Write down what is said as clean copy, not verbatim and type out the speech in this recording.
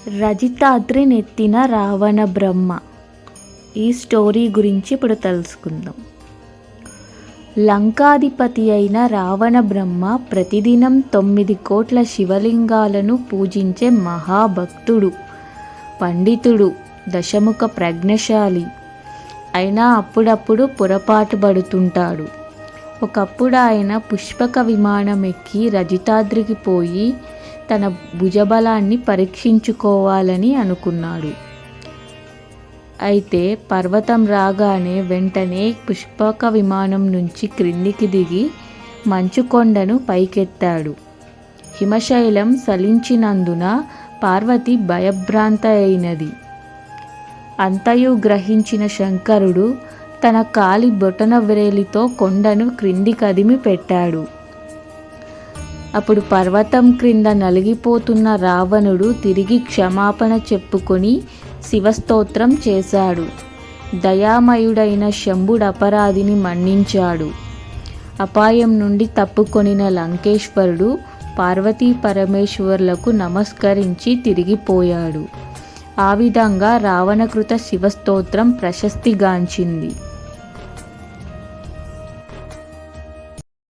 రజితాద్రి నెత్తిన రావణ బ్రహ్మ. ఈ స్టోరీ గురించి ఇప్పుడు తెలుసుకుందాం. లంకాధిపతి అయిన రావణ బ్రహ్మ ప్రతిదినం 9 కోట్ల శివలింగాలను పూజించే మహాభక్తుడు, పండితుడు, దశముఖ ప్రజ్ఞశాలి. అయినా అప్పుడప్పుడు పొరపాటు పడుతుంటాడు. ఒకప్పుడు ఆయన పుష్పక విమానం ఎక్కి రజితాద్రికి పోయి తన భుజబలాన్ని పరీక్షించుకోవాలని అనుకున్నాడు. అయితే పర్వతం రాగానే వెంటనే పుష్పక విమానం నుంచి క్రిందికి దిగి మంచుకొండను పైకెత్తాడు. హిమశైలం సలించినందున పార్వతి భయభ్రాంత అయినది. అంతయు గ్రహించిన శంకరుడు తన కాలి బొటన వ్రేలితో కొండను క్రింది కదిమి పెట్టాడు. అప్పుడు పర్వతం క్రింద నలిగిపోతున్న రావణుడు తిరిగి క్షమాపణ చెప్పుకొని శివస్తోత్రం చేశాడు. దయామయుడైన శంభుడు అపరాధిని మన్నించాడు. అపాయం నుండి తప్పుకొనిన లంకేశ్వరుడు పార్వతీ పరమేశ్వరులకు నమస్కరించి తిరిగిపోయాడు. ఆ విధంగా రావణకృత శివస్తోత్రం ప్రశస్తిగాంచింది.